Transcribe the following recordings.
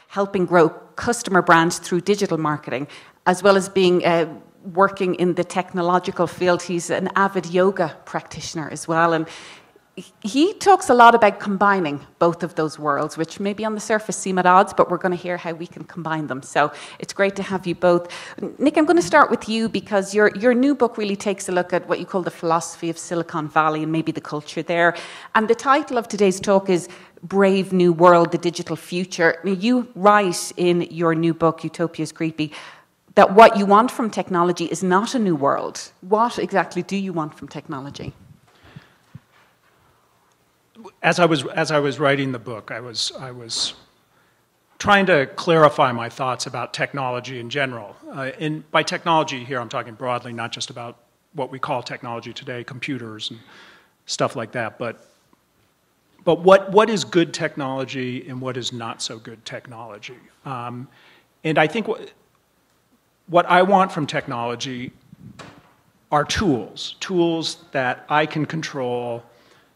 helping grow customer brands through digital marketing, as well as being working in the technological field. He's an avid yoga practitioner as well, and he talks a lot about combining both of those worlds, which maybe on the surface seem at odds, but we're going to hear how we can combine them. So it's great to have you both. Nick, I'm going to start with you because your new book really takes a look at what you call the philosophy of Silicon Valley and maybe the culture there. And the title of today's talk is Brave New World, the Digital Future. You write in your new book, Utopia's Creepy, that what you want from technology is not a new world. What exactly do you want from technology? As I was writing the book, I was trying to clarify my thoughts about technology in general. And by technology here, I'm talking broadly, not just about what we call technology today, computers and stuff like that, but what is good technology and what is not so good technology. And I think what I want from technology are tools that I can control,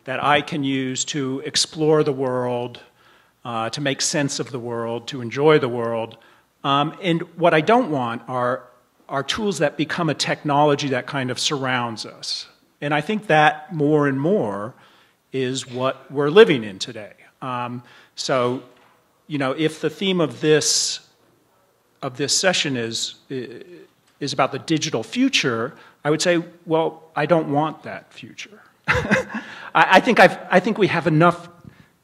that I can use to explore the world, to make sense of the world, to enjoy the world. And what I don't want are tools that become a technology that kind of surrounds us. And I think that more and more is what we're living in today. So, you know, if the theme of this session is about the digital future, I would say, well, I don't want that future. I think we have enough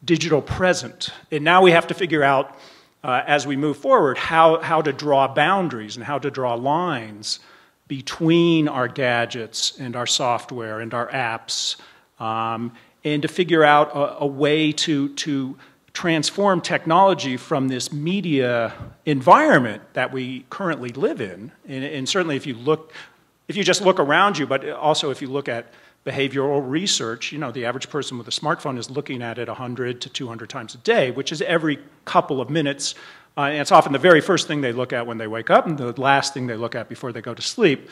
digital present, and now we have to figure out, as we move forward, how to draw boundaries and how to draw lines between our gadgets and our software and our apps, and to figure out a way to transform technology from this media environment that we currently live in. And certainly if you just look around you, but also if you look at behavioral research, you know, the average person with a smartphone is looking at it 100 to 200 times a day, which is every couple of minutes. And it's often the very first thing they look at when they wake up and the last thing they look at before they go to sleep.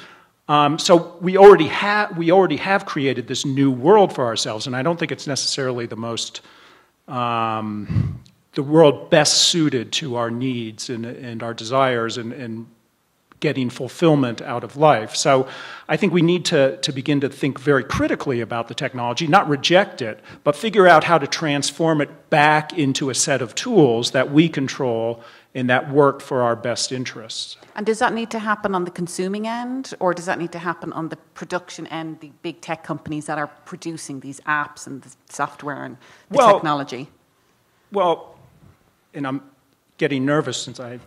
So we already have created this new world for ourselves, and I don't think it's necessarily the most, the world best suited to our needs and our desires and getting fulfillment out of life. So I think we need to begin to think very critically about the technology, not reject it, but figure out how to transform it back into a set of tools that we control and that work for our best interests. And does that need to happen on the consuming end, or does that need to happen on the production end, the big tech companies that are producing these apps and the software and the technology? Well, and I'm getting nervous since I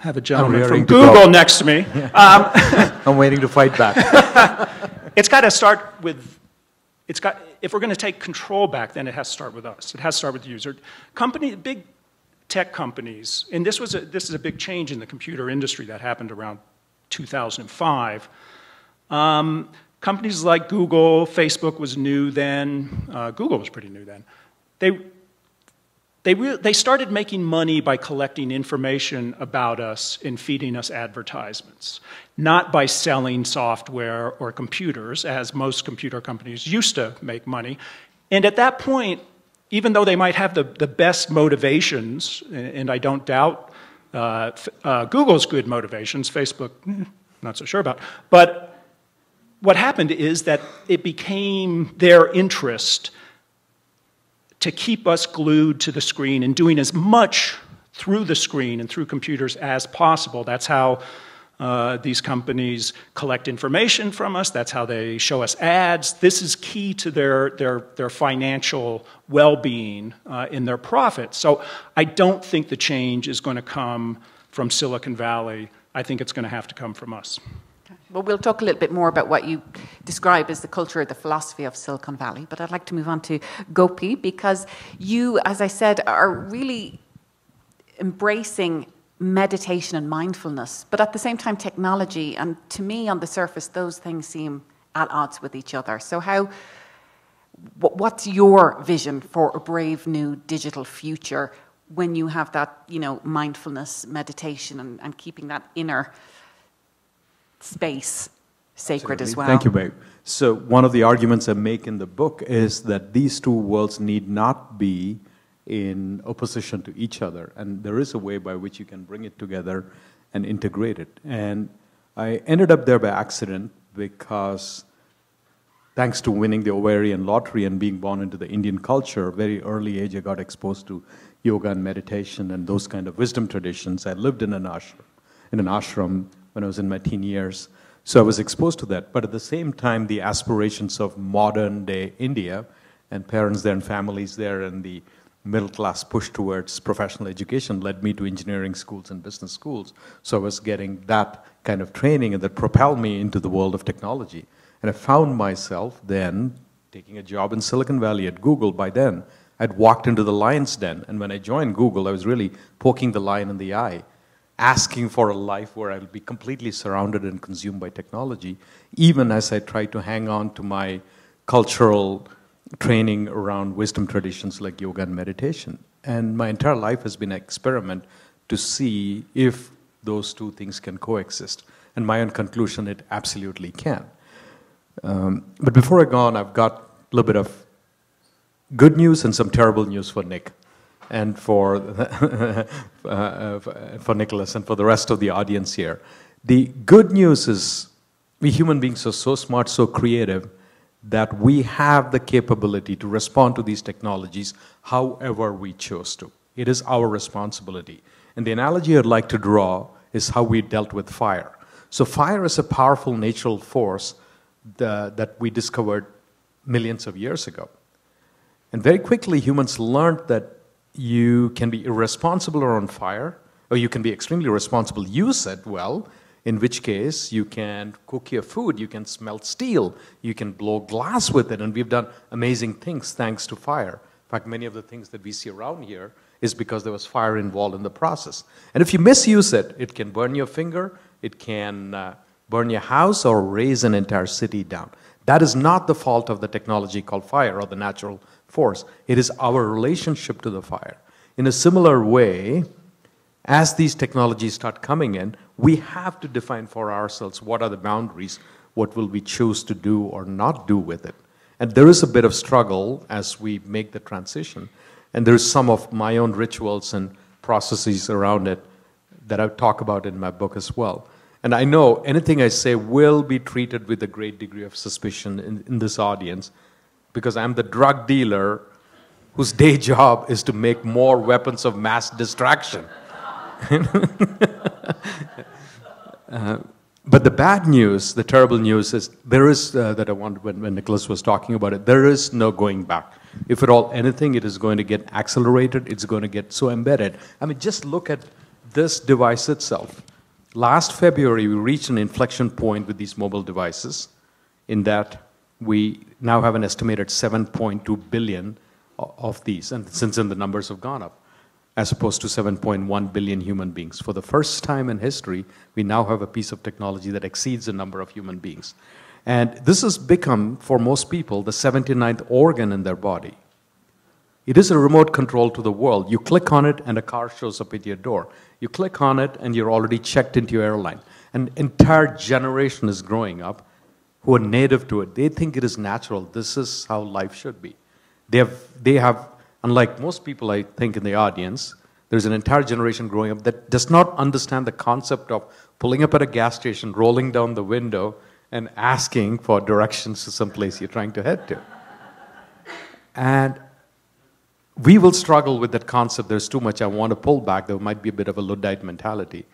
have a gentleman from Google next to me. Yeah. I'm waiting to fight back. It's got to start with, if we're going to take control back, then it has to start with us. It has to start with the user. Big tech companies, and this is a big change in the computer industry that happened around 2005. Companies like Google, Facebook was new then, Google was pretty new then. They started making money by collecting information about us and feeding us advertisements, not by selling software or computers, as most computer companies used to make money. And at that point, even though they might have the best motivations, and I don't doubt Google's good motivations, Facebook, not so sure about, but what happened is that it became their interest to keep us glued to the screen and doing as much through the screen and through computers as possible. That's how these companies collect information from us. That's how they show us ads. This is key to their financial well-being in their profits. So I don't think the change is going to come from Silicon Valley. I think it's going to have to come from us. Well, we'll talk a little bit more about what you describe as the culture or the philosophy of Silicon Valley, but I'd like to move on to Gopi, because you, as I said, are really embracing meditation and mindfulness, but at the same time technology, and to me on the surface those things seem at odds with each other. So what's your vision for a brave new digital future when you have that, you know, mindfulness, meditation, and keeping that inner space sacred as well? Thank you, Maeve. So one of the arguments I make in the book is that these two worlds need not be in opposition to each other. And there is a way by which you can bring it together and integrate it. And I ended up there by accident because thanks to winning the ovarian lottery and being born into the Indian culture, very early age I got exposed to yoga and meditation and those kind of wisdom traditions. I lived in an ashram when I was in my teen years. So I was exposed to that. But at the same time, the aspirations of modern day India and parents there and families there and the middle class push towards professional education led me to engineering schools and business schools. So I was getting that kind of training and that propelled me into the world of technology. And I found myself then taking a job in Silicon Valley at Google. By then, I'd walked into the lion's den. And when I joined Google, I was really poking the lion in the eye, asking for a life where I'll be completely surrounded and consumed by technology, even as I tried to hang on to my cultural training around wisdom traditions like yoga and meditation. And my entire life has been an experiment to see if those two things can coexist. And my own conclusion, it absolutely can. But before I go on, I've got a little bit of good news and some terrible news for Nick and for Nicholas and for the rest of the audience here. The good news is we human beings are so smart, so creative, that we have the capability to respond to these technologies however we chose to. It is our responsibility. And the analogy I'd like to draw is how we dealt with fire. So fire is a powerful natural force that we discovered millions of years ago. And very quickly, humans learned that you can be irresponsible around fire, or you can be extremely responsible, use it well, in which case you can cook your food, you can smelt steel, you can blow glass with it, and we've done amazing things thanks to fire. In fact, many of the things that we see around here is because there was fire involved in the process. And if you misuse it, it can burn your finger, it can burn your house, or raise an entire city down. That is not the fault of the technology called fire or the natural force. It is our relationship to the fire. In a similar way, as these technologies start coming in, we have to define for ourselves what are the boundaries, what will we choose to do or not do with it. And there is a bit of struggle as we make the transition. And there's some of my own rituals and processes around it that I talk about in my book as well. And I know anything I say will be treated with a great degree of suspicion in this audience, because I'm the drug dealer whose day job is to make more weapons of mass distraction. But the bad news, the terrible news is there is, that I wanted when Nicholas was talking about it, there is no going back. If at all anything, it is going to get accelerated, it's going to get so embedded. I mean, just look at this device itself. Last February, we reached an inflection point with these mobile devices in that we now have an estimated 7.2 billion of these, and since then the numbers have gone up, as opposed to 7.1 billion human beings. For the first time in history, we now have a piece of technology that exceeds the number of human beings. And this has become, for most people, the 79th organ in their body. It is a remote control to the world. You click on it and a car shows up at your door. You click on it and you're already checked into your airline. An entire generation is growing up who are native to it. They think it is natural. This is how life should be. They have, unlike most people I think in the audience, there's an entire generation growing up that does not understand the concept of pulling up at a gas station, rolling down the window, and asking for directions to some place you're trying to head to. And we will struggle with that concept. There's too much I want to pull back. There might be a bit of a Luddite mentality.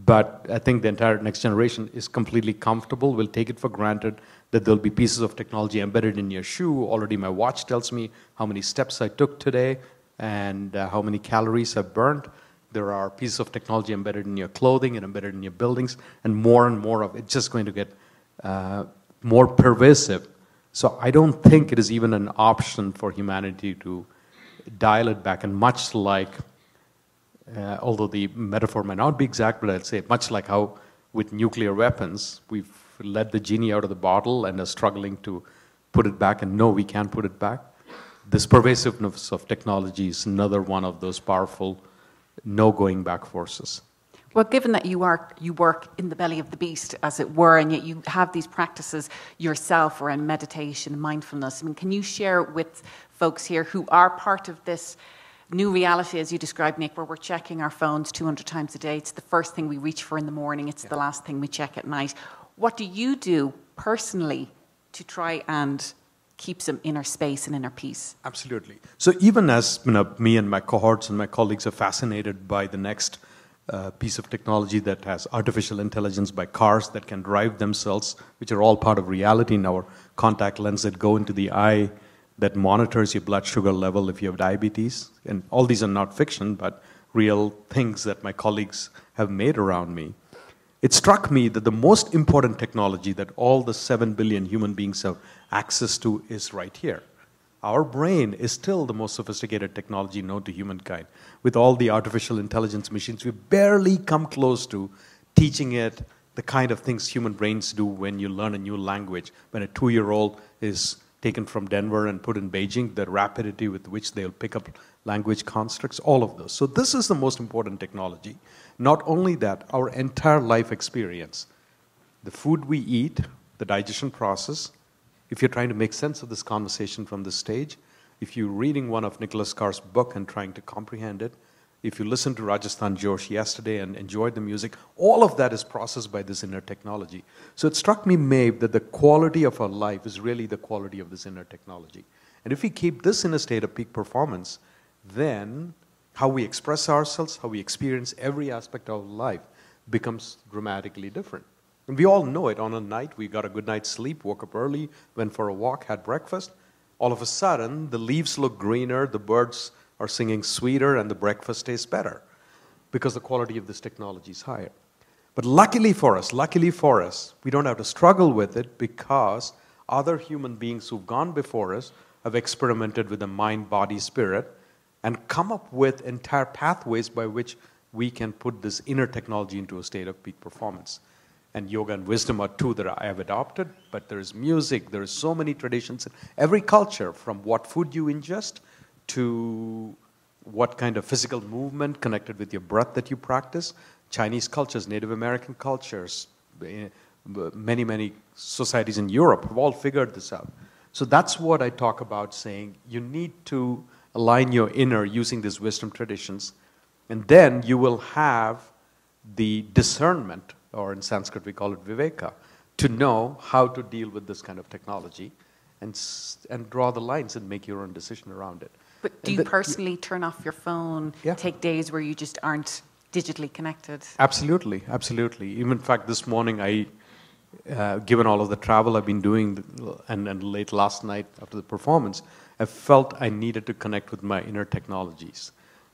But I think the entire next generation is completely comfortable. We'll take it for granted that there'll be pieces of technology embedded in your shoe. Already my watch tells me how many steps I took today and how many calories I've burned. There are pieces of technology embedded in your clothing and embedded in your buildings, and more of it. It's just going to get more pervasive. So I don't think it is even an option for humanity to dial it back. And much like, although the metaphor may not be exact, but I'd say much like how with nuclear weapons, we've let the genie out of the bottle and are struggling to put it back, and no, we can't put it back. This pervasiveness of technology is another one of those powerful no going back forces. Well, given that you work in the belly of the beast, as it were, and yet you have these practices yourself around meditation, mindfulness, I mean, can you share with folks here who are part of this new reality, as you described, Nick, where we're checking our phones 200 times a day. It's the first thing we reach for in the morning. It's the last thing we check at night. What do you do personally to try and keep some inner space and inner peace? Absolutely. So even as me and my cohorts and my colleagues are fascinated by the next piece of technology that has artificial intelligence by cars that can drive themselves, which are all part of reality now, contact lens that go into the eye that monitors your blood sugar level if you have diabetes. And all these are not fiction, but real things that my colleagues have made around me. It struck me that the most important technology that all the 7 billion human beings have access to is right here. Our brain is still the most sophisticated technology known to humankind. With all the artificial intelligence machines, we barely come close to teaching it the kind of things human brains do when you learn a new language. When a 2-year-old is taken from Denver and put in Beijing, the rapidity with which they'll pick up language constructs, all of those. So this is the most important technology. Not only that, our entire life experience, the food we eat, the digestion process. If you're trying to make sense of this conversation from this stage, if you're reading one of Nicholas Carr's book and trying to comprehend it, if you listened to Rajasthan Josh yesterday and enjoyed the music, all of that is processed by this inner technology. So it struck me, Maeve, that the quality of our life is really the quality of this inner technology. And if we keep this in a state of peak performance, then how we express ourselves, how we experience every aspect of life becomes dramatically different. And we all know it. On a night, we got a good night's sleep, woke up early, went for a walk, had breakfast. All of a sudden, the leaves look greener, the birds are singing sweeter, and the breakfast tastes better because the quality of this technology is higher. But luckily for us, we don't have to struggle with it because other human beings who've gone before us have experimented with the mind, body, spirit, and come up with entire pathways by which we can put this inner technology into a state of peak performance. And yoga and wisdom are two that I have adopted, but there is music, there is so many traditions in every culture, from what food you ingest to what kind of physical movement connected with your breath that you practice. Chinese cultures, Native American cultures, many, many societies in Europe have all figured this out. So that's what I talk about, saying you need to align your inner using these wisdom traditions, and then you will have the discernment, or in Sanskrit we call it viveka, to know how to deal with this kind of technology and draw the lines and make your own decision around it. But do you personally turn off your phone, take days where you just aren't digitally connected? Absolutely, absolutely. Even in fact, this morning, given all of the travel I've been doing and late last night after the performance, I felt I needed to connect with my inner technologies.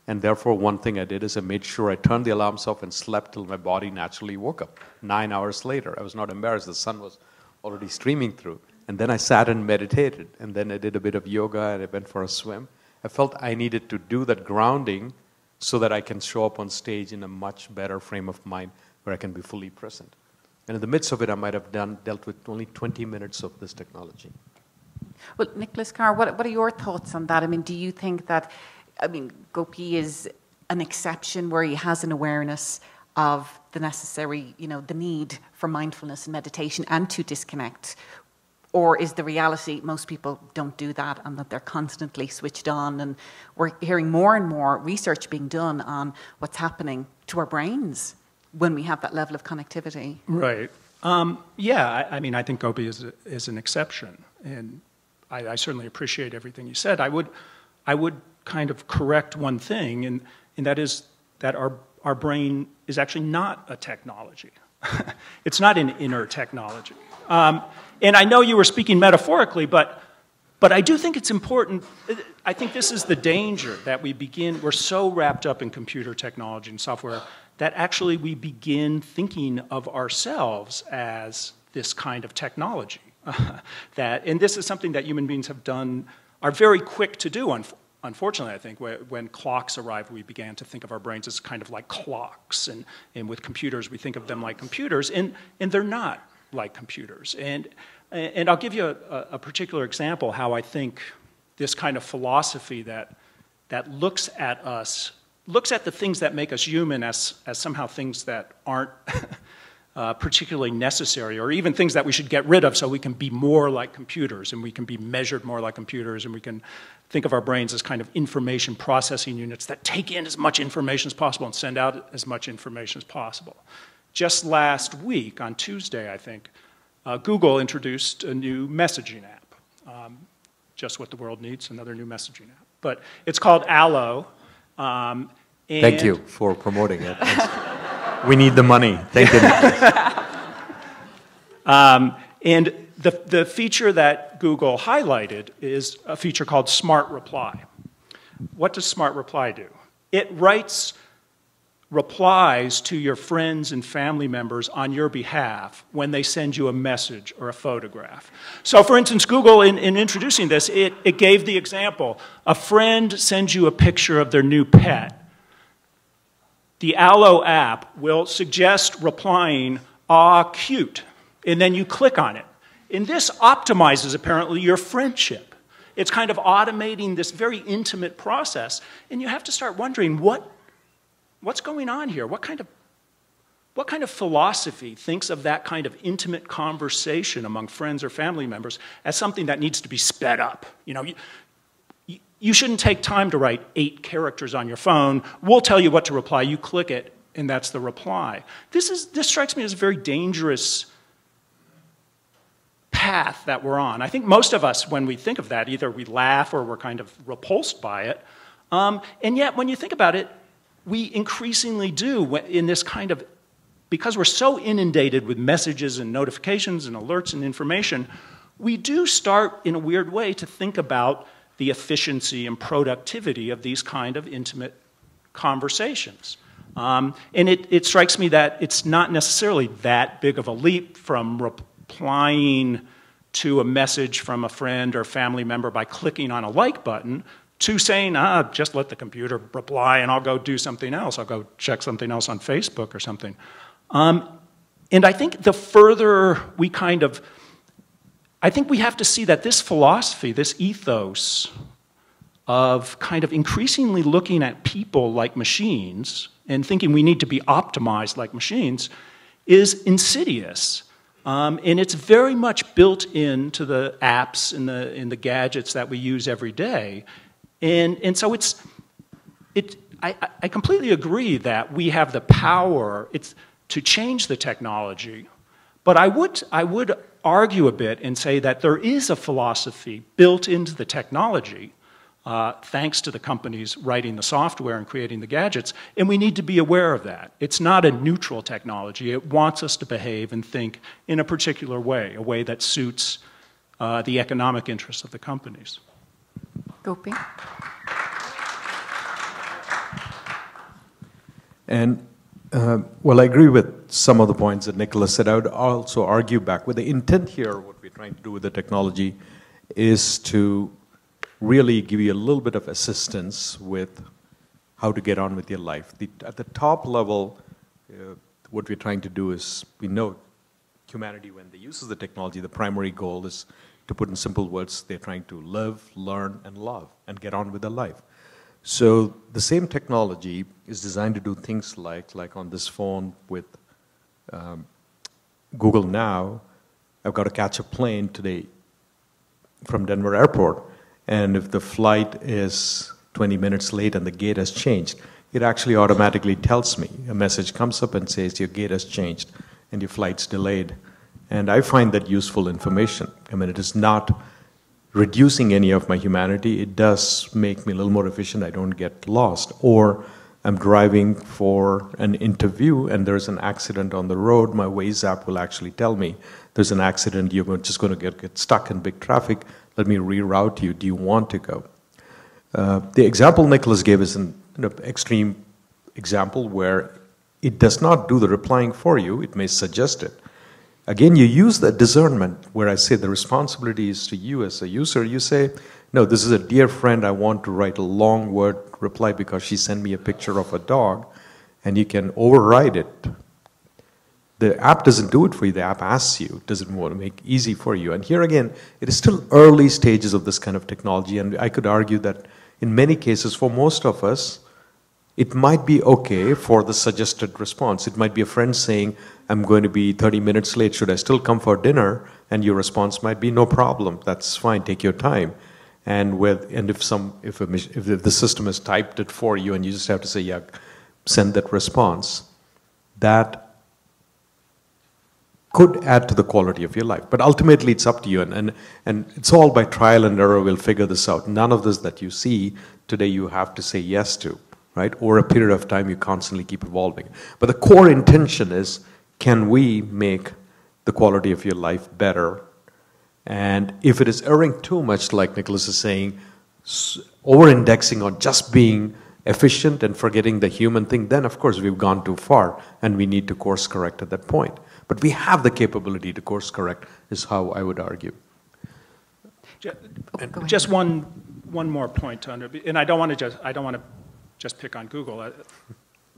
And therefore, one thing I did is I made sure I turned the alarms off and slept till my body naturally woke up. 9 hours later, I was not embarrassed. The sun was already streaming through. And then I sat and meditated. And then I did a bit of yoga and I went for a swim. I felt I needed to do that grounding so that I can show up on stage in a much better frame of mind where I can be fully present. And in the midst of it, I might have dealt with only 20 minutes of this technology. Well, Nicholas Carr, what are your thoughts on that? I mean, do you think that, Gopi is an exception where he has an awareness of the necessary, the need for mindfulness and meditation and to disconnect? Or is the reality most people don't do that and that they're constantly switched on? And we're hearing more and more research being done on what's happening to our brains when we have that level of connectivity. Right. I think Gopi is an exception. And I certainly appreciate everything you said. I would kind of correct one thing, and that is that our brain is actually not a technology. It's not an inner technology. And I know you were speaking metaphorically, but I do think it's important. I think this is the danger that we're so wrapped up in computer technology and software that actually we begin thinking of ourselves as this kind of technology. And this is something that human beings are very quick to do. Unfortunately, I think, when clocks arrived, we began to think of our brains as kind of like clocks. And with computers, we think of them like computers. And they're not like computers. And I'll give you a particular example how I think this kind of philosophy that looks at the things that make us human as somehow things that aren't particularly necessary, or even things that we should get rid of so we can be more like computers and we can be measured more like computers and we can think of our brains as kind of information processing units that take in as much information as possible and send out as much information as possible. Just last week, on Tuesday, I think, Google introduced a new messaging app. Just what the world needs, another new messaging app. But it's called Allo. Thank you for promoting it. We need the money. Thank you. And the feature that Google highlighted is a feature called Smart Reply. What does Smart Reply do? It writes replies to your friends and family members on your behalf when they send you a message or a photograph. So for instance, Google, in introducing this, it gave the example. A friend sends you a picture of their new pet. The Allo app will suggest replying, "Aw, cute," and then you click on it. And this optimizes, apparently, your friendship. It's kind of automating this very intimate process, and you have to start wondering, what's going on here? What kind of philosophy thinks of that kind of intimate conversation among friends or family members as something that needs to be sped up? You know, you shouldn't take time to write 8 characters on your phone. We'll tell you what to reply. You click it, and that's the reply. This strikes me as a very dangerous path that we're on. I think most of us, when we think of that, either we laugh or we're kind of repulsed by it. And yet, when you think about it, we increasingly do in this kind of, because we're so inundated with messages and notifications and alerts and information, we do start, in a weird way, to think about the efficiency and productivity of these kind of intimate conversations. And it strikes me that it's not necessarily that big of a leap from replying to a message from a friend or family member by clicking on a like button to saying, just let the computer reply and I'll go do something else. I'll go check something else on Facebook or something. And I think the further we I think we have to see that this philosophy, this ethos of kind of increasingly looking at people like machines and thinking we need to be optimized like machines is insidious. And it's very much built into the apps and the gadgets that we use every day. And so I completely agree that we have the power to change the technology. But I would argue a bit and say that there is a philosophy built into the technology, thanks to the companies writing the software and creating the gadgets, and we need to be aware of that. It's not a neutral technology. It wants us to behave and think in a particular way, a way that suits the economic interests of the companies. Gopi? And, well, I agree with some of the points that Nicholas said. I would also argue back with the intent here, what we're trying to do with the technology is to really give you a little bit of assistance with how to get on with your life. At the top level, what we're trying to do is, we know humanity, when they use the technology, the primary goal is, to put in simple words, they're trying to live, learn, and love, and get on with their life. So the same technology is designed to do things like on this phone with Google Now, I've got to catch a plane today from Denver Airport, and if the flight is 20 minutes late and the gate has changed, it actually automatically tells me. A message comes up and says, your gate has changed and your flight's delayed. And I find that useful information. I mean, it is not reducing any of my humanity. It does make me a little more efficient. I don't get lost. Or I'm driving for an interview and there's an accident on the road. My Waze app will actually tell me there's an accident. You're just going to get stuck in big traffic. Let me reroute you. Do you want to go? The example Nicholas gave is an extreme example where it does not do the replying for you. It may suggest it. Again, you use the discernment where I say the responsibility is to you as a user. You say, no, this is a dear friend. I want to write a long word reply because she sent me a picture of a dog, and you can override it. The app doesn't do it for you. The app asks you, does it want to make it easy for you? And here again, it is still early stages of this kind of technology, and I could argue that in many cases, for most of us, It might be okay for the suggested response. It might be a friend saying, I'm going to be 30 minutes late, should I still come for dinner? And your response might be, no problem, that's fine, take your time. And if the system has typed it for you and you just have to say, yeah, send that response, that could add to the quality of your life. But ultimately, it's up to you, and it's all by trial and error. We'll figure this out. None of this that you see today you have to say yes to, right? Over a period of time, you constantly keep evolving. But the core intention is, can we make the quality of your life better? And if it is erring too much, like Nicholas is saying, over-indexing on just being efficient and forgetting the human thing, then of course we've gone too far and we need to course correct at that point. But we have the capability to course correct, is how I would argue. Just one more point to and I don't want to just pick on Google.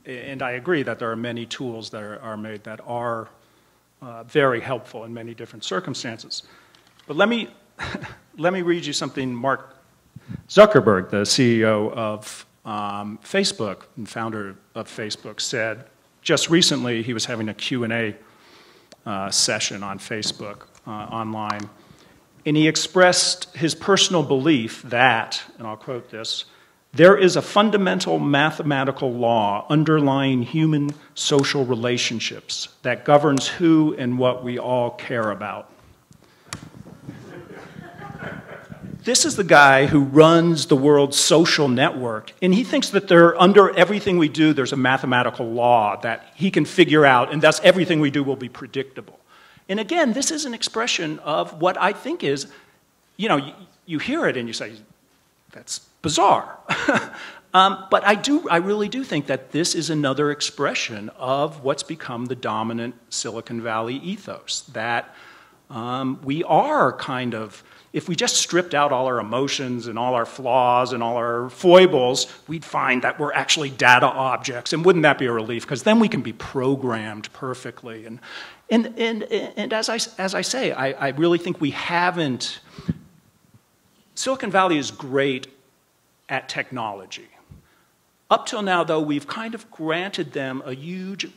And I agree that there are many tools that are made that are very helpful in many different circumstances. But let me read you something Mark Zuckerberg, the CEO of Facebook and founder of Facebook, said just recently. He was having a Q&A session on Facebook online, and he expressed his personal belief that, and I'll quote this, there is a fundamental mathematical law underlying human social relationships that governs who and what we all care about. This is the guy who runs the world's social network, and he thinks that under everything we do, there's a mathematical law that he can figure out, and thus everything we do will be predictable. And again, this is an expression of what I think is, you hear it and you say, that's bizarre. But I really do think that this is another expression of what's become the dominant Silicon Valley ethos, that we are kind of, if we just stripped out all our emotions and all our flaws and all our foibles, we'd find that we're actually data objects. And wouldn't that be a relief? Because then we can be programmed perfectly. And as I say, I really think we haven't. Silicon Valley is great at technology. Up till now, though, we've kind of granted them a huge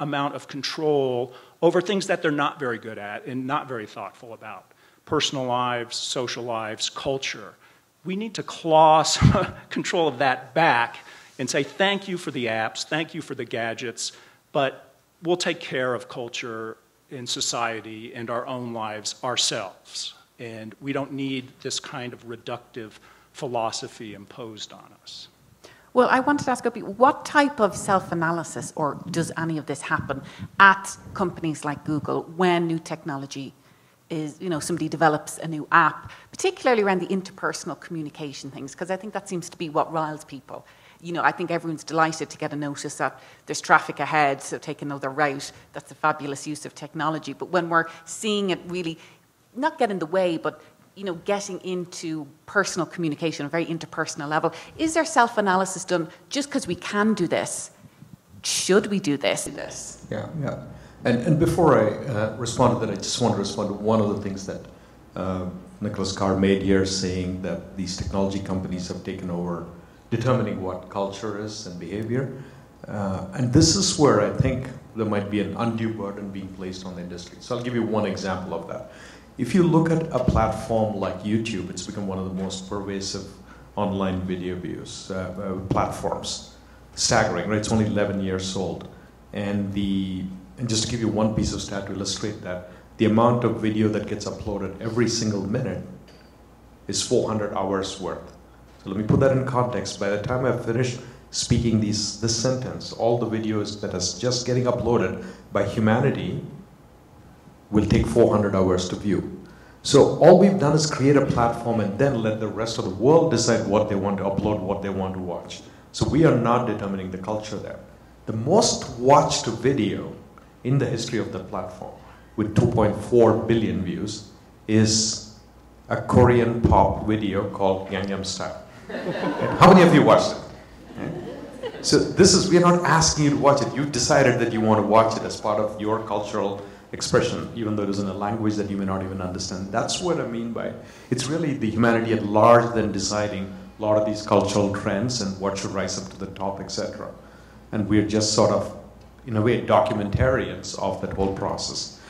amount of control over things that they're not very good at and not very thoughtful about. Personal lives, social lives, culture. We need to claw some control of that back and say, thank you for the apps, thank you for the gadgets, but we'll take care of culture and society and our own lives ourselves. And we don't need this kind of reductive philosophy imposed on us. Well, I wanted to ask Gopi, what type of self-analysis, or does any of this happen at companies like Google when new technology is, somebody develops a new app, particularly around the interpersonal communication things, because I think that seems to be what riles people. I think everyone's delighted to get a notice that there's traffic ahead, so take another route. That's a fabulous use of technology. But when we're seeing it really not get in the way, but getting into personal communication, a very interpersonal level, is there self-analysis done just because we can do this? Should we do this? Yeah. And before I respond to that, I just want to respond to one of the things that Nicholas Carr made here, saying that these technology companies have taken over determining what culture is and behavior. And this is where I think there might be an undue burden being placed on the industry. So I'll give you one example of that. If you look at a platform like YouTube, it's become one of the most pervasive online video views platforms. Staggering, right? It's only 11 years old. And just to give you one piece of stat to illustrate that, the amount of video that gets uploaded every single minute is 400 hours worth. So let me put that in context. By the time I finish speaking this sentence, all the videos that is just getting uploaded by humanity will take 400 hours to view. So all we've done is create a platform and then let the rest of the world decide what they want to upload, what they want to watch. So we are not determining the culture there. The most watched video in the history of the platform, with 2.4 billion views, is a Korean pop video called Gangnam Style. How many of you watched it? So we're not asking you to watch it. You've decided that you want to watch it as part of your cultural expression, even though it is in a language that you may not even understand. That's what I mean by it's really the humanity at large then deciding a lot of these cultural trends and what should rise up to the top, etc. And we're just sort of, in a way, documentarians of that whole process.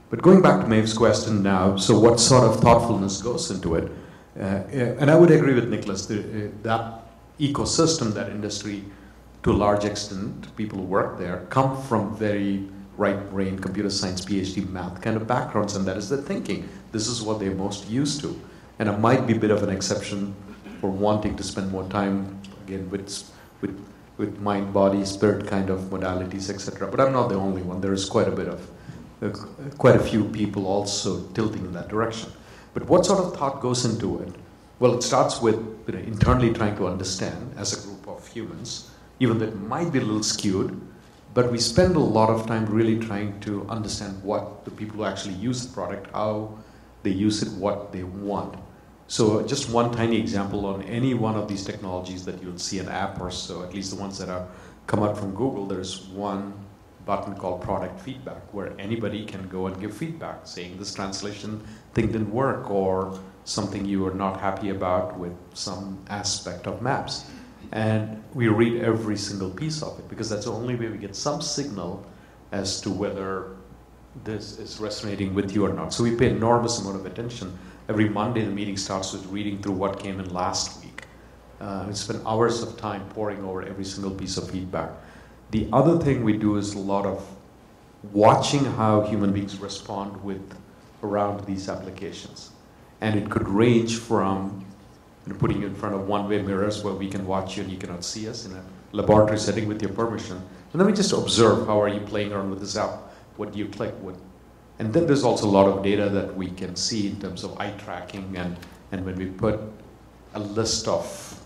But going back to Maeve's question now, so what sort of thoughtfulness goes into it? And I would agree with Nicholas, that ecosystem, that industry, to a large extent, people who work there come from very right-brain, computer science, PhD, math kind of backgrounds, and that is their thinking. This is what they're most used to. And I might be a bit of an exception for wanting to spend more time, again, with mind, body, spirit kind of modalities, etc. But I'm not the only one. There is quite a few people also tilting in that direction. But what sort of thought goes into it? Well, it starts with internally trying to understand as a group of humans, even though it might be a little skewed, but we spend a lot of time really trying to understand what the people who actually use the product, how they use it, what they want. So just one tiny example on any one of these technologies that you'll see an app or so, at least the ones that are come out from Google, there's one button called product feedback where anybody can go and give feedback saying this translation thing didn't work or something you are not happy about with some aspect of maps. And we read every single piece of it because that's the only way we get some signal as to whether this is resonating with you or not. So we pay enormous amount of attention. Every Monday the meeting starts with reading through what came in last week. We spend hours of time poring over every single piece of feedback. The other thing we do is a lot of watching how human beings respond around these applications. And it could range from putting you in front of one-way mirrors where we can watch you and you cannot see us in a laboratory setting with your permission. And then we just observe how are you playing around with this app, what do you click with. And then there's also a lot of data that we can see in terms of eye tracking and when we put a list of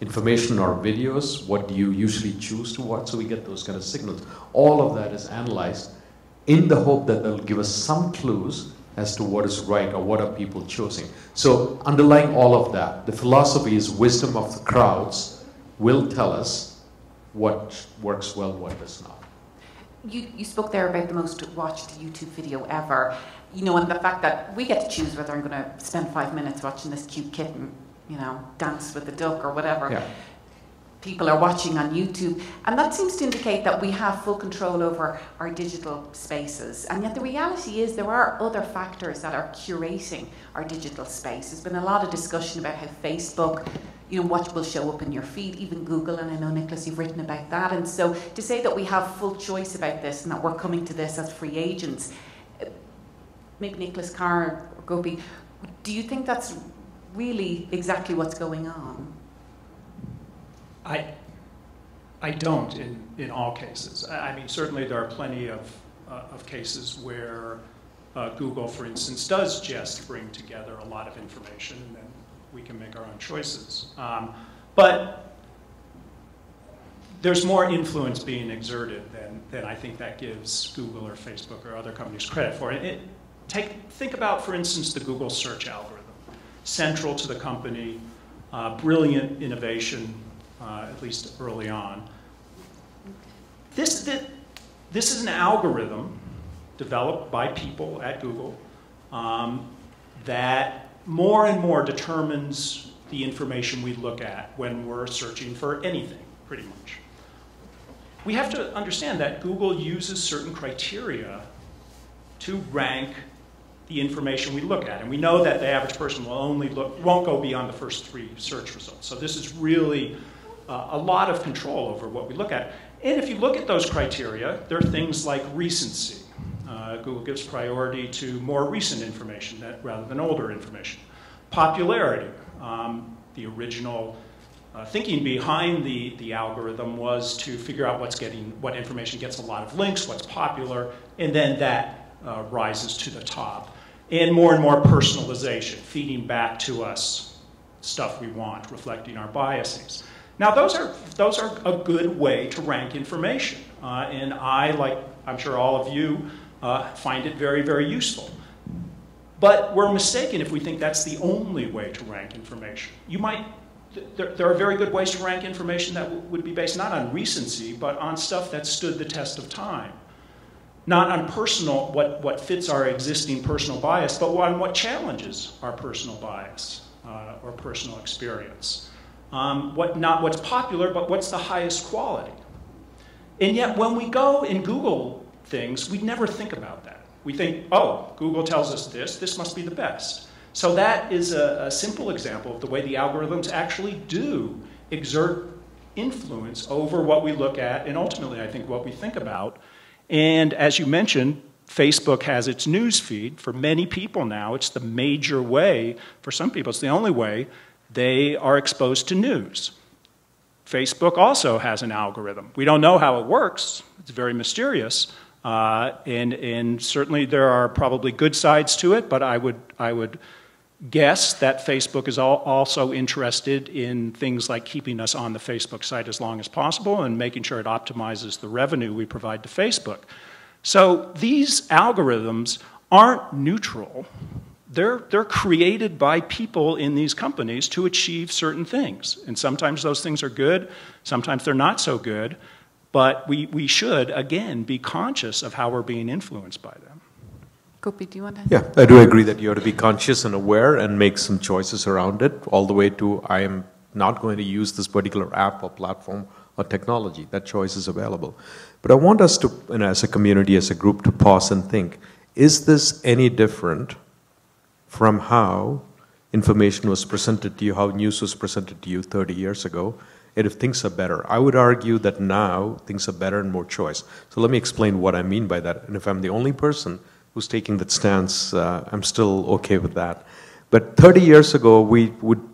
information or videos, what do you usually choose to watch? So we get those kind of signals. All of that is analyzed in the hope that they'll give us some clues as to what is right or what are people choosing. So underlying all of that, the philosophy is wisdom of the crowds will tell us what works well, what does not. You spoke there about the most watched YouTube video ever, you know, and the fact that we get to choose whether I'm going to spend 5 minutes watching this cute kitten, you know, dance with the duck or whatever. Yeah. People are watching on YouTube, and that seems to indicate that we have full control over our digital spaces. And yet the reality is there are other factors that are curating our digital space. There's been a lot of discussion about how Facebook, you know, what will show up in your feed, even Google, and I know, Nicholas, you've written about that. And so to say that we have full choice about this and that we're coming to this as free agents, maybe Nicholas, Carr, or Gopi, do you think that's really exactly what's going on? I don't in all cases. I mean, certainly there are plenty of cases where Google, for instance, does just bring together a lot of information and then we can make our own choices. But there's more influence being exerted than I think that gives Google or Facebook or other companies credit for. Think about, for instance, the Google search algorithm. Central to the company, brilliant innovation, at least early on. This is an algorithm developed by people at Google that more and more determines the information we look at when we're searching for anything, pretty much. We have to understand that Google uses certain criteria to rank the information we look at. And we know that the average person won't go beyond the first 3 search results. So this is really a lot of control over what we look at. And if you look at those criteria, there are things like recency. Google gives priority to more recent information rather than older information. Popularity. The original thinking behind the algorithm was to figure out what information gets a lot of links, what's popular, and then that rises to the top. And more personalization, feeding back to us stuff we want, reflecting our biases. Now those are a good way to rank information. And I, like I'm sure all of you, find it very, very useful. But we're mistaken if we think that's the only way to rank information. There are very good ways to rank information that would be based not on recency, but on stuff that stood the test of time. Not on what fits our existing personal bias, but on what challenges our personal bias or personal experience. Not what's popular, but what's the highest quality. And yet when we go and Google things, we never think about that. We think, oh, Google tells us this must be the best. So that is a simple example of the way the algorithms actually do exert influence over what we look at and ultimately, I think, what we think about. And as you mentioned, Facebook has its news feed. For many people now, it's the major way, for some people it's the only way, they are exposed to news. Facebook also has an algorithm. We don't know how it works. It's very mysterious. And certainly there are probably good sides to it, but I would guess that Facebook is also interested in things like keeping us on the Facebook site as long as possible and making sure it optimizes the revenue we provide to Facebook. So these algorithms aren't neutral. They're created by people in these companies to achieve certain things. And sometimes those things are good, sometimes they're not so good, but we should, again, be conscious of how we're being influenced by them. Gopi, do you want to? Yeah, I do agree that you have to be conscious and aware and make some choices around it, all the way to I am not going to use this particular app or platform or technology. That choice is available. But I want us to, as a community, as a group, to pause and think, is this any different from how information was presented to you, how news was presented to you 30 years ago, and if things are better? I would argue that now things are better and more choice. So let me explain what I mean by that. And if I'm the only person who's taking that stance, I'm still okay with that. But 30 years ago,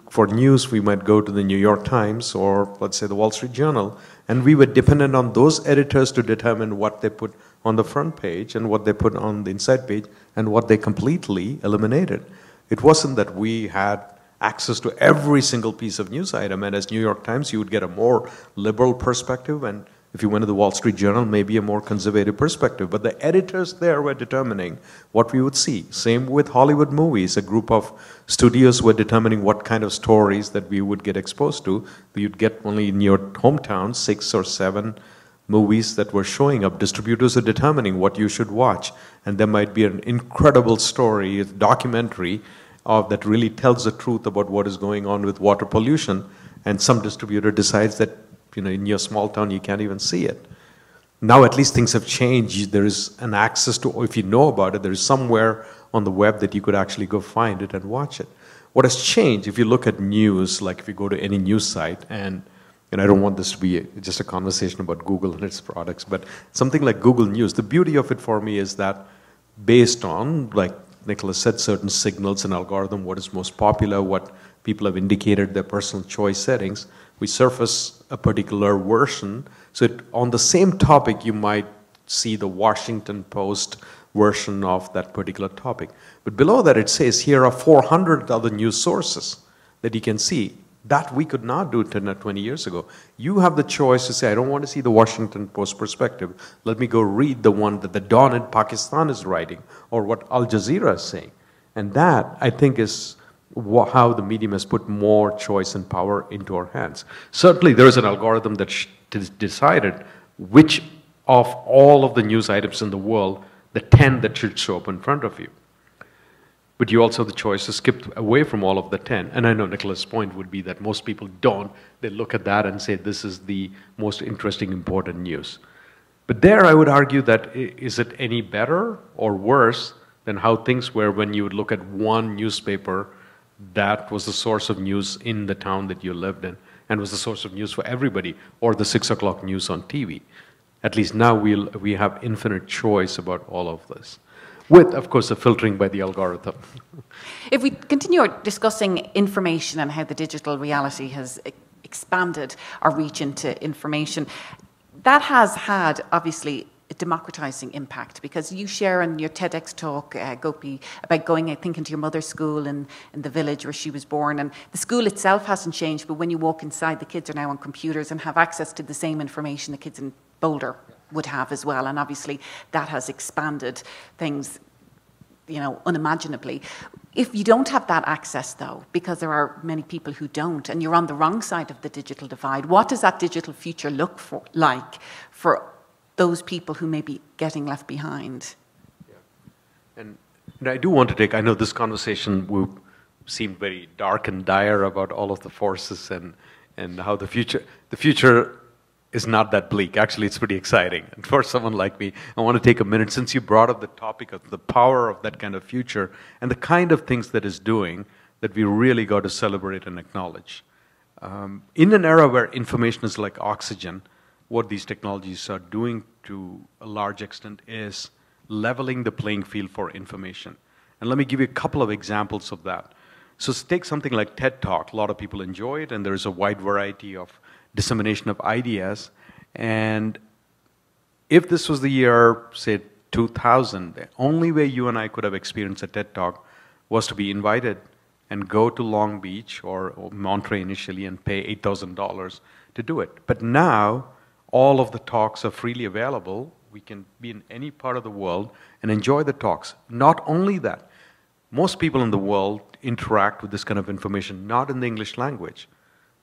for news, we might go to the New York Times or, let's say, the Wall Street Journal, and we were dependent on those editors to determine what they put on the front page and what they put on the inside page and what they completely eliminated. It wasn't that we had access to every single piece of news item, and as New York Times, you would get a more liberal perspective, and if you went to the Wall Street Journal, maybe a more conservative perspective. But the editors there were determining what we would see. Same with Hollywood movies. A group of studios were determining what kind of stories that we would get exposed to. You'd get only in your hometown 6 or 7 movies that were showing up. Distributors are determining what you should watch. And there might be an incredible story, a documentary, that really tells the truth about what is going on with water pollution. And some distributor decides that in your small town, you can't even see it. Now at least things have changed. There is an access to, if you know about it, there is somewhere on the web that you could actually go find it and watch it. What has changed, if you look at news, like if you go to any news site, and I don't want this to be just a conversation about Google and its products, but something like Google News, the beauty of it for me is that based on, like Nicholas said, certain signals and algorithm, what is most popular, what people have indicated their personal choice settings, we surface a particular version. So on the same topic, you might see the Washington Post version of that particular topic. But below that, it says here are 400 other news sources that you can see. That we could not do 10 or 20 years ago. You have the choice to say, I don't want to see the Washington Post perspective. Let me go read the one that the Dawn in Pakistan is writing, or what Al Jazeera is saying. And that, I think, is how the medium has put more choice and power into our hands. Certainly, there is an algorithm that decided which of all of the news items in the world, the 10 that should show up in front of you. But you also have the choice to skip away from all of the 10. And I know Nicholas' point would be that most people don't. They look at that and say, this is the most interesting, important news. But there I would argue that, is it any better or worse than how things were when you would look at one newspaper that was the source of news in the town that you lived in and was the source of news for everybody, or the 6 o'clock news on TV. At least now we have infinite choice about all of this, with, of course, the filtering by the algorithm. If we continue discussing information and how the digital reality has expanded our reach into information, that has had, obviously, a democratizing impact, because you share in your TEDx talk, Gopi, about going, I think, into your mother's school in the village where she was born. And the school itself hasn't changed, but when you walk inside, the kids are now on computers and have access to the same information the kids in Boulder would have as well. And obviously, that has expanded things, unimaginably. If you don't have that access, though, because there are many people who don't, and you're on the wrong side of the digital divide, what does that digital future look like for those people who may be getting left behind? Yeah. And I do want to take, I know this conversation will seem very dark and dire about all of the forces and and how the future is not that bleak. Actually, it's pretty exciting. And for someone like me, I want to take a minute, since you brought up the topic of the power of that kind of future and the kind of things that it's doing, that we really got to celebrate and acknowledge. In an era where information is like oxygen, what these technologies are doing to a large extent is leveling the playing field for information. And let me give you a couple of examples of that. So take something like TED Talk. A lot of people enjoy it, and there's a wide variety of dissemination of ideas. And if this was the year, say, 2000, the only way you and I could have experienced a TED Talk was to be invited and go to Long Beach or Monterey initially and pay $8,000 to do it. But now, all of the talks are freely available. We can be in any part of the world and enjoy the talks. Not only that, most people in the world interact with this kind of information not in the English language.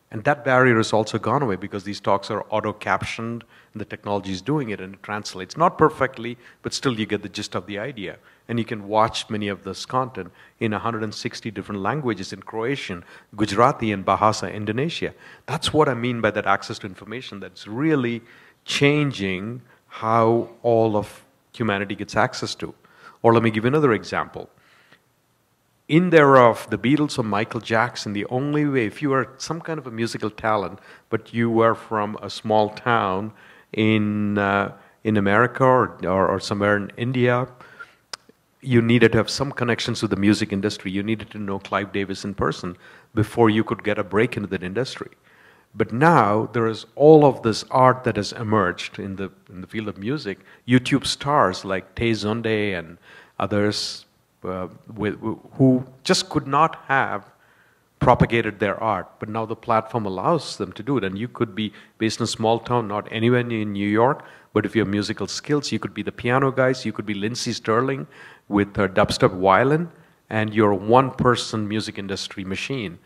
And that barrier has also gone away because these talks are auto-captioned and the technology is doing it and it translates. Not perfectly, but still you get the gist of the idea. And you can watch many of this content in 160 different languages in Croatian, Gujarati, and Bahasa, Indonesia. That's what I mean by that access to information that's really changing how all of humanity gets access to. Or let me give you another example. In the era of the Beatles or Michael Jackson, the only way, if you are some kind of a musical talent, but you were from a small town in America or somewhere in India, you needed to have some connections with the music industry. You needed to know Clive Davis in person before you could get a break into that industry. But now there is all of this art that has emerged in the field of music. YouTube stars like Tay Zonde and others who just could not have propagated their art, but now the platform allows them to do it. And you could be based in a small town, not anywhere in New York, but if you have musical skills, you could be the piano guys, you could be Lindsey Sterling with her dubstep violin, and you're a one-person music industry machine.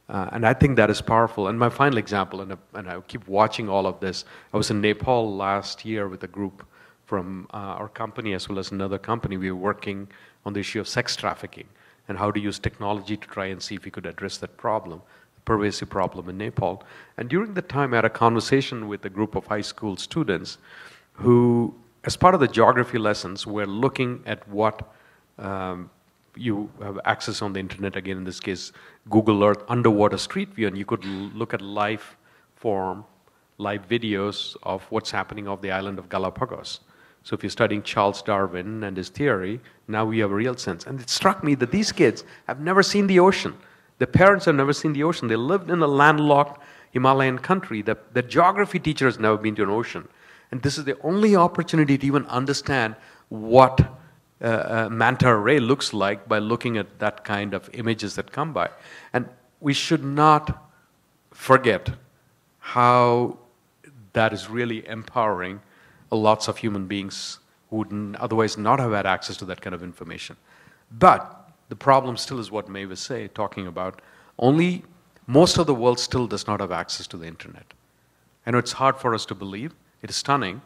And I think that is powerful. And my final example, and I keep watching all of this, I was in Nepal last year with a group from our company as well as another company. We were working on the issue of sex trafficking and how to use technology to try and see if we could address that problem, pervasive problem in Nepal. And during the time, I had a conversation with a group of high school students who, as part of the geography lessons, were looking at what you have access on the internet, again in this case, Google Earth underwater street view, and you could look at live videos of what's happening off the island of Galapagos. So if you're studying Charles Darwin and his theory, now we have a real sense. And it struck me that these kids have never seen the ocean. Their parents have never seen the ocean. They lived in a landlocked Himalayan country. The geography teacher has never been to an ocean. And this is the only opportunity to even understand what manta ray looks like by looking at that kind of images that come by. And we should not forget how that is really empowering lots of human beings who would otherwise not have had access to that kind of information. But the problem still is what Maeve was talking about. Only most of the world still does not have access to the internet. I know it's hard for us to believe. It is stunning.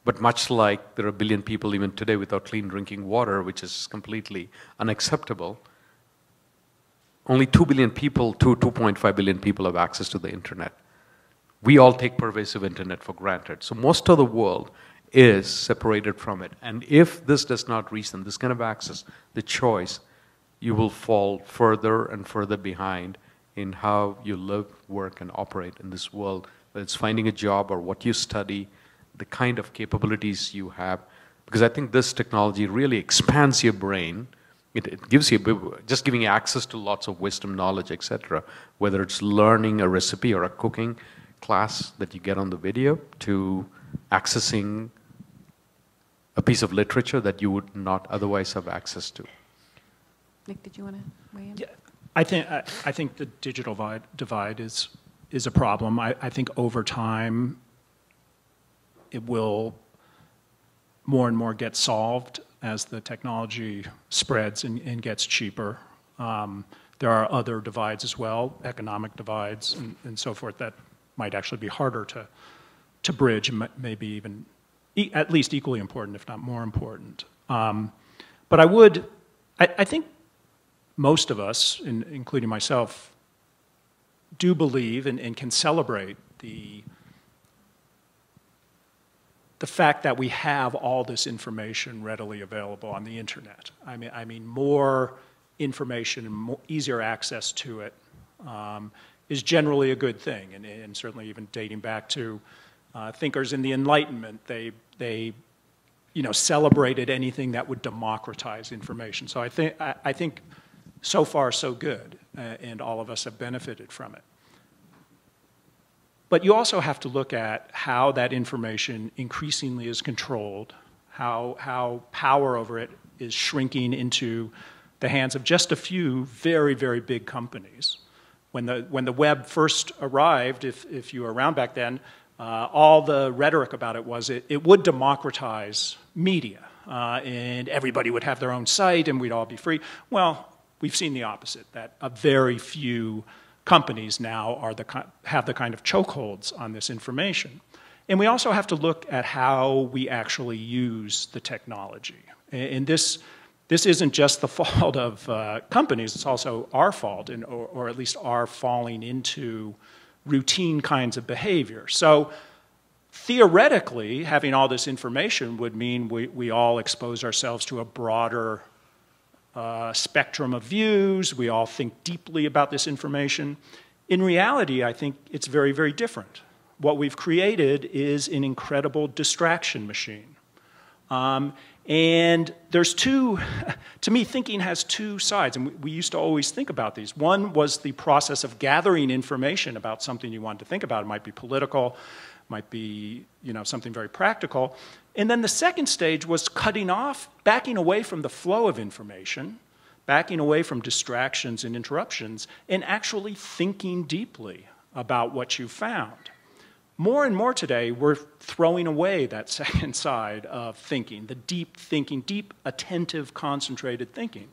But much like there are a billion people even today without clean drinking water, which is completely unacceptable, only 2 billion people, 2.5 billion people have access to the internet. We all take pervasive internet for granted. So most of the world is separated from it. And if this does not reach them, this kind of access, the choice, you will fall further and further behind in how you live, work, and operate in this world. Whether it's finding a job or what you study, the kind of capabilities you have. Because I think this technology really expands your brain. It gives you, just giving you access to lots of wisdom, knowledge, etc. Whether it's learning a recipe or a cooking class that you get on the video, to accessing a piece of literature that you would not otherwise have access to. Nick, did you want to weigh in? Yeah, I think the digital divide is a problem. I think over time it will more and more get solved as the technology spreads and gets cheaper. There are other divides as well, economic divides and so forth, that might actually be harder to bridge, and maybe even at least equally important, if not more important. But I think most of us, including myself, do believe and can celebrate the fact that we have all this information readily available on the internet. I mean more information and easier access to it is generally a good thing, and certainly even dating back to thinkers in the Enlightenment, they celebrated anything that would democratize information. So I think so far so good, and all of us have benefited from it. But you also have to look at how that information increasingly is controlled, how power over it is shrinking into the hands of just a few very, very big companies. When the web first arrived, if you were around back then, all the rhetoric about it was it would democratize media, and everybody would have their own site and we'd all be free. Well, we've seen the opposite, that a very few companies now have the kind of chokeholds on this information. And we also have to look at how we actually use the technology. And this isn't just the fault of companies, it's also our fault, or at least our falling into routine kinds of behavior. So theoretically, having all this information would mean we all expose ourselves to a broader spectrum of views, we all think deeply about this information. In reality, I think it's very, very different. What we've created is an incredible distraction machine. And there's to me, thinking has two sides, and we used to always think about these. One was the process of gathering information about something you wanted to think about. It might be political, might be something very practical. And then the second stage was cutting off, backing away from the flow of information, backing away from distractions and interruptions, and actually thinking deeply about what you found. More and more today, we're throwing away that second side of thinking, the deep thinking, deep, attentive, concentrated thinking.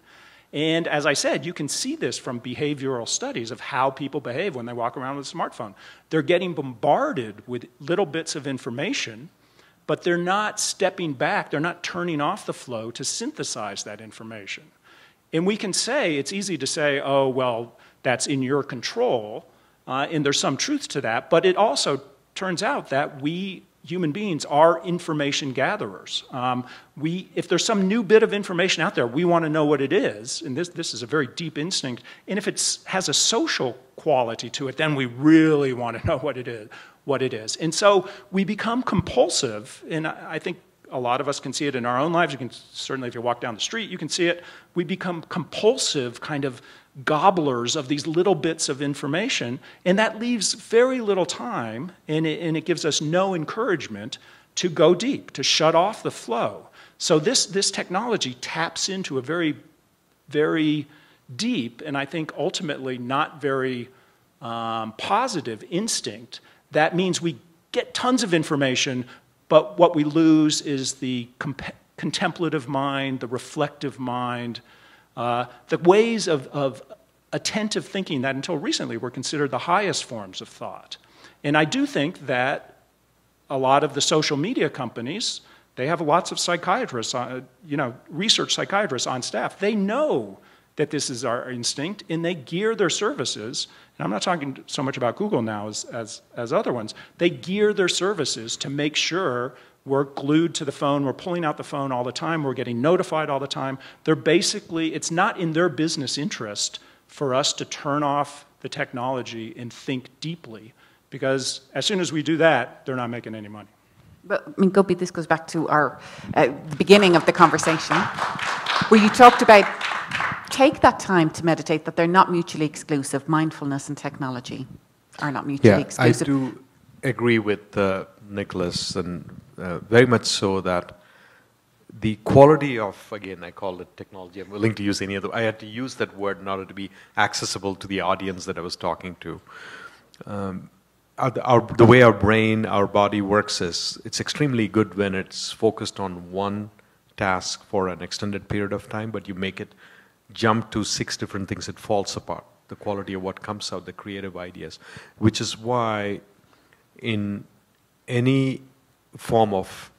And as I said, you can see this from behavioral studies of how people behave when they walk around with a smartphone. They're getting bombarded with little bits of information, but they're not stepping back, they're not turning off the flow to synthesize that information. And we can say, it's easy to say, oh, well, that's in your control, and there's some truth to that, but it also turns out that we, human beings, are information gatherers. If there's some new bit of information out there, we want to know what it is, and this is a very deep instinct, and if it has a social quality to it, then we really want to know what it is. And so we become compulsive, and I think a lot of us can see it in our own lives. You can certainly, if you walk down the street, you can see it. We become compulsive kind of gobblers of these little bits of information, and that leaves very little time, and it gives us no encouragement to go deep, to shut off the flow. So this technology taps into a very, very deep, and I think ultimately not very positive instinct. That means we get tons of information, but what we lose is the contemplative mind, the reflective mind, the ways of attentive thinking that until recently were considered the highest forms of thought. And I do think that a lot of the social media companies, they have lots of psychiatrists, research psychiatrists on staff. They know that this is our instinct, and they gear their services, and I'm not talking so much about Google now as other ones, they gear their services to make sure we're glued to the phone, we're pulling out the phone all the time, we're getting notified all the time. They're basically, it's not in their business interest for us to turn off the technology and think deeply, because as soon as we do that, they're not making any money. But, I mean, Gopi, this goes back to our the beginning of the conversation, where you talked about take that time to meditate, that they're not mutually exclusive. Mindfulness and technology are not mutually exclusive. I do agree with Nicholas, and very much so that the quality of, again, I call it technology, I'm willing to use any other, I had to use that word in order to be accessible to the audience that I was talking to. The way our brain, our body works is, it's extremely good when it's focused on one task for an extended period of time, but you make it jump to 6 different things, it falls apart. The quality of what comes out, the creative ideas, which is why in any form of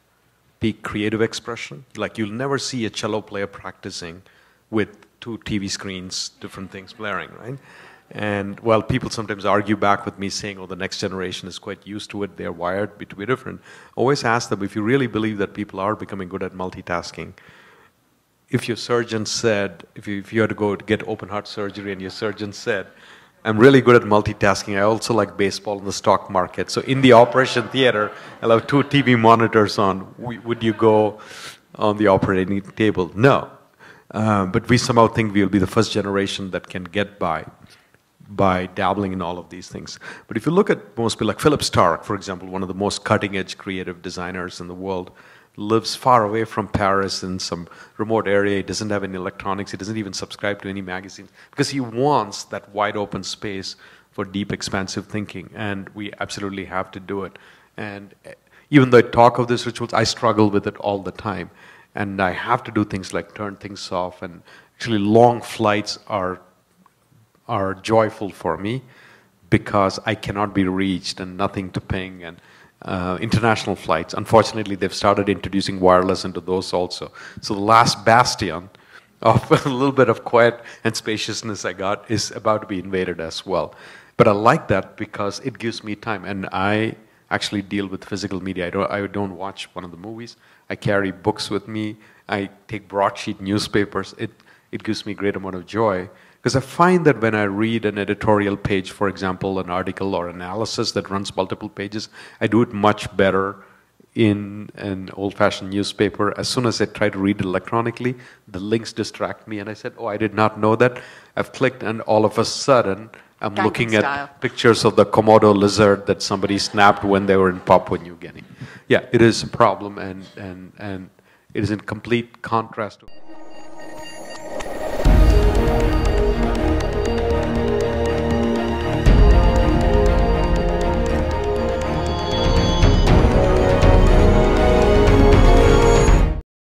peak creative expression, like you'll never see a cello player practicing with 2 TV screens, different things blaring, right? And while people sometimes argue back with me saying, oh, the next generation is quite used to it, they're wired to be different, I always ask them, if you really believe that people are becoming good at multitasking, if your surgeon said, if you had to go to get open heart surgery and your surgeon said, I'm really good at multitasking, I also like baseball in the stock market, so in the operation theater, I'll have 2 TV monitors on, would you go on the operating table? No. But we somehow think we'll be the first generation that can get by dabbling in all of these things. But if you look at most people, like Philip Stark, for example, one of the most cutting-edge creative designers in the world, lives far away from Paris in some remote area. He doesn't have any electronics. He doesn't even subscribe to any magazines because he wants that wide open space for deep, expansive thinking, and we absolutely have to do it. And even though I talk of these rituals, I struggle with it all the time. And I have to do things like turn things off, and actually long flights are joyful for me because I cannot be reached and nothing to ping, and international flights. Unfortunately, they've started introducing wireless into those also. So the last bastion of a little bit of quiet and spaciousness I got is about to be invaded as well. But I like that because it gives me time, and I actually deal with physical media. I don't watch one of the movies. I carry books with me. I take broadsheet newspapers. It gives me a great amount of joy. Because I find that when I read an editorial page, for example, an article or analysis that runs multiple pages, I do it much better in an old-fashioned newspaper. As soon as I try to read it electronically, the links distract me, and I said, oh, I did not know that. I've clicked, and all of a sudden, I'm looking at pictures of the Komodo lizard that somebody snapped when they were in Papua New Guinea. Yeah, it is a problem, and it is in complete contrast to